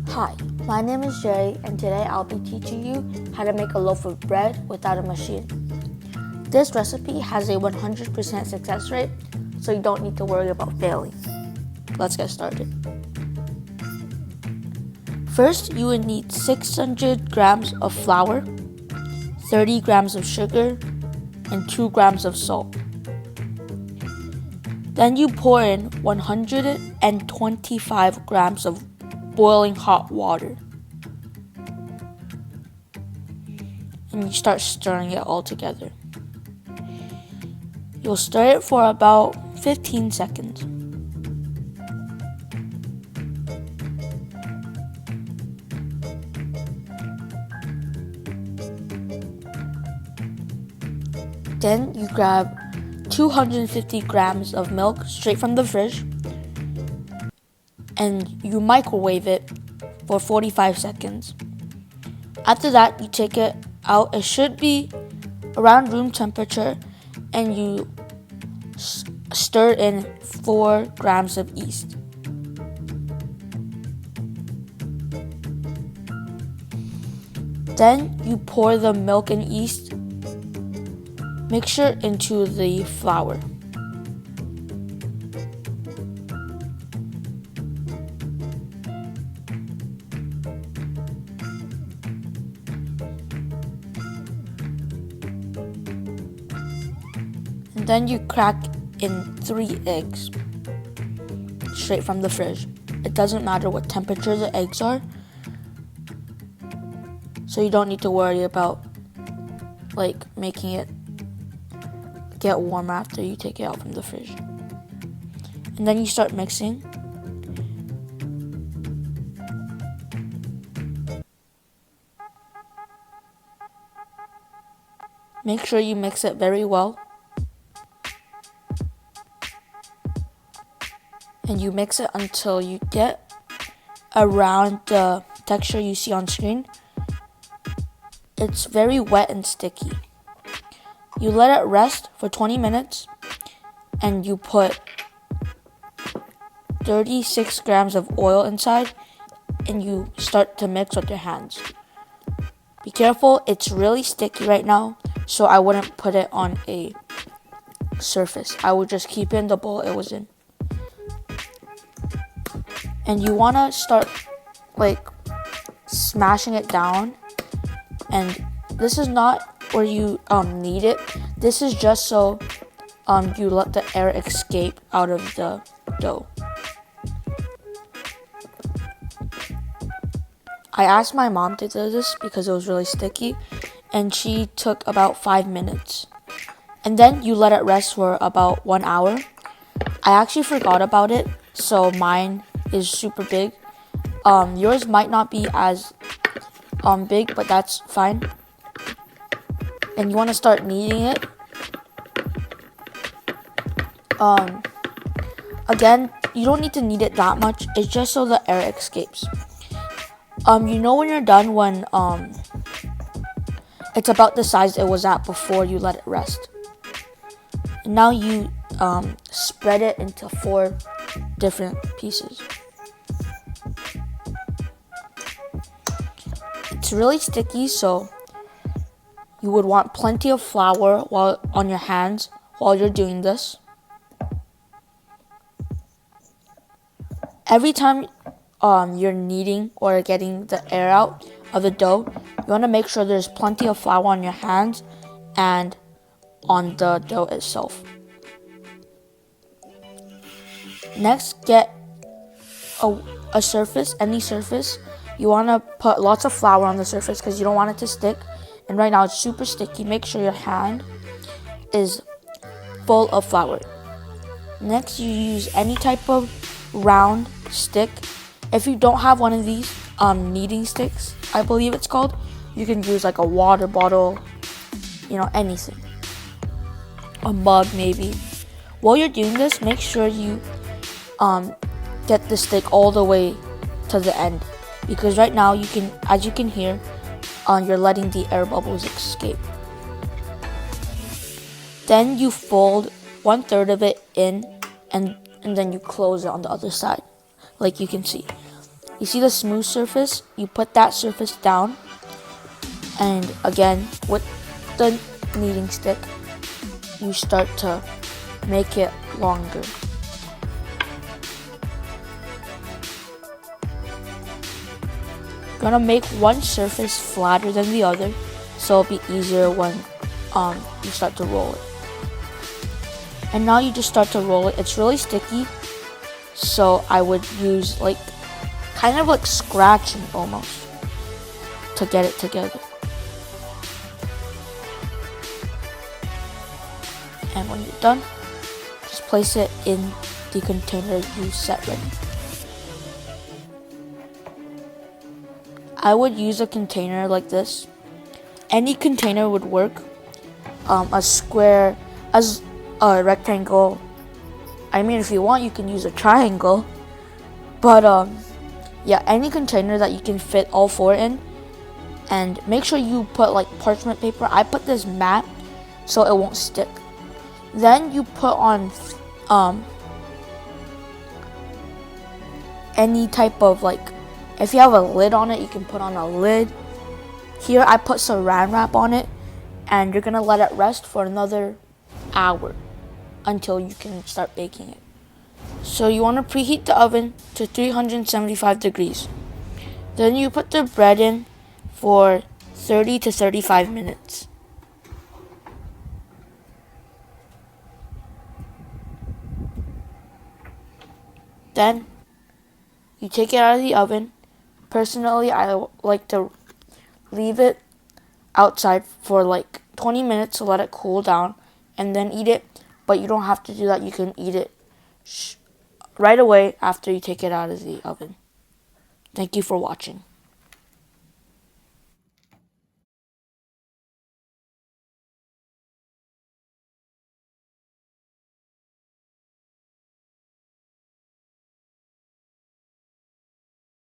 Hi, my name is Jay, and today I'll be teaching you how to make a loaf of bread without a machine. This recipe has a 100% success rate, so you don't need to worry about failing. Let's get started. First, you would need 600 grams of flour, 30 grams of sugar, and 2 grams of salt. Then you pour in 125 grams of boiling hot water. And you start stirring it all together. You'll stir it for about 15 seconds. Then you grab 250 grams of milk straight from the fridge and you microwave it for 45 seconds. After that, you take it out. It should be around room temperature and you stir in 4 grams of yeast. Then you pour the milk and yeast mixture into the flour. And then you crack in 3 eggs straight from the fridge. It doesn't matter what temperature the eggs are, so you don't need to worry about making it get warm after you take it out from the fridge. And then you start mixing. Make sure you mix it very well. And you mix it until you get around the texture you see on screen. It's very wet and sticky. You let it rest for 20 minutes and you put 36 grams of oil inside and you start to mix with your hands. Be careful, it's really sticky right now, so I wouldn't put it on a surface. I would just keep it in the bowl it was in. And you want to start smashing it down, and this is not where you need it. This is just so you let the air escape out of the dough. I asked my mom to do this because it was really sticky, and she took about 5 minutes. And then you let it rest for about 1 hour. I actually forgot about it, so mine is super big. Yours might not be as big, but that's fine. And you want to start kneading it. Again, you don't need to knead it that much. It's just so the air escapes. You know when you're done when it's about the size it was at before you let it rest. And now you spread it into 4 different pieces. It's really sticky, so you would want plenty of flour on your hands while you're doing this. Every time you're kneading or getting the air out of the dough, you want to make sure there's plenty of flour on your hands and on the dough itself. Next, get a surface, any surface. You want to put lots of flour on the surface because you don't want it to stick. And right now it's super sticky. Make sure your hand is full of flour. Next, you use any type of round stick. If you don't have one of these kneading sticks, I believe it's called, you can use a water bottle, anything. A mug maybe. While you're doing this, make sure you get the stick all the way to the end, because right now as you can hear, you're letting the air bubbles escape. Then you fold 1/3 of it in and then you close it on the other side, like you can see. You see the smooth surface? You put that surface down, and again, with the kneading stick, you start to make it longer. You're gonna make one surface flatter than the other, so it'll be easier when you start to roll it. And now you just start to roll it. It's really sticky, so I would use like kind of like scratching almost to get it together. And when you're done, just place it in the container you set ready. I would use a container like this. Any container would work. A square, as a rectangle. I mean, if you want, you can use a triangle. But yeah, any container that you can fit all four in. And make sure you put like parchment paper. I put this matte so it won't stick. Then you put on any type of like, if you have a lid on it, you can put on a lid. Here I put saran wrap on it, and you're gonna let it rest for another hour until you can start baking it. So you want to preheat the oven to 375 degrees. Then you put the bread in for 30 to 35 minutes. Then you take it out of the oven. Personally, I like to leave it outside for like 20 minutes to let it cool down and then eat it. But you don't have to do that. You can eat it right away after you take it out of the oven. Thank you for watching.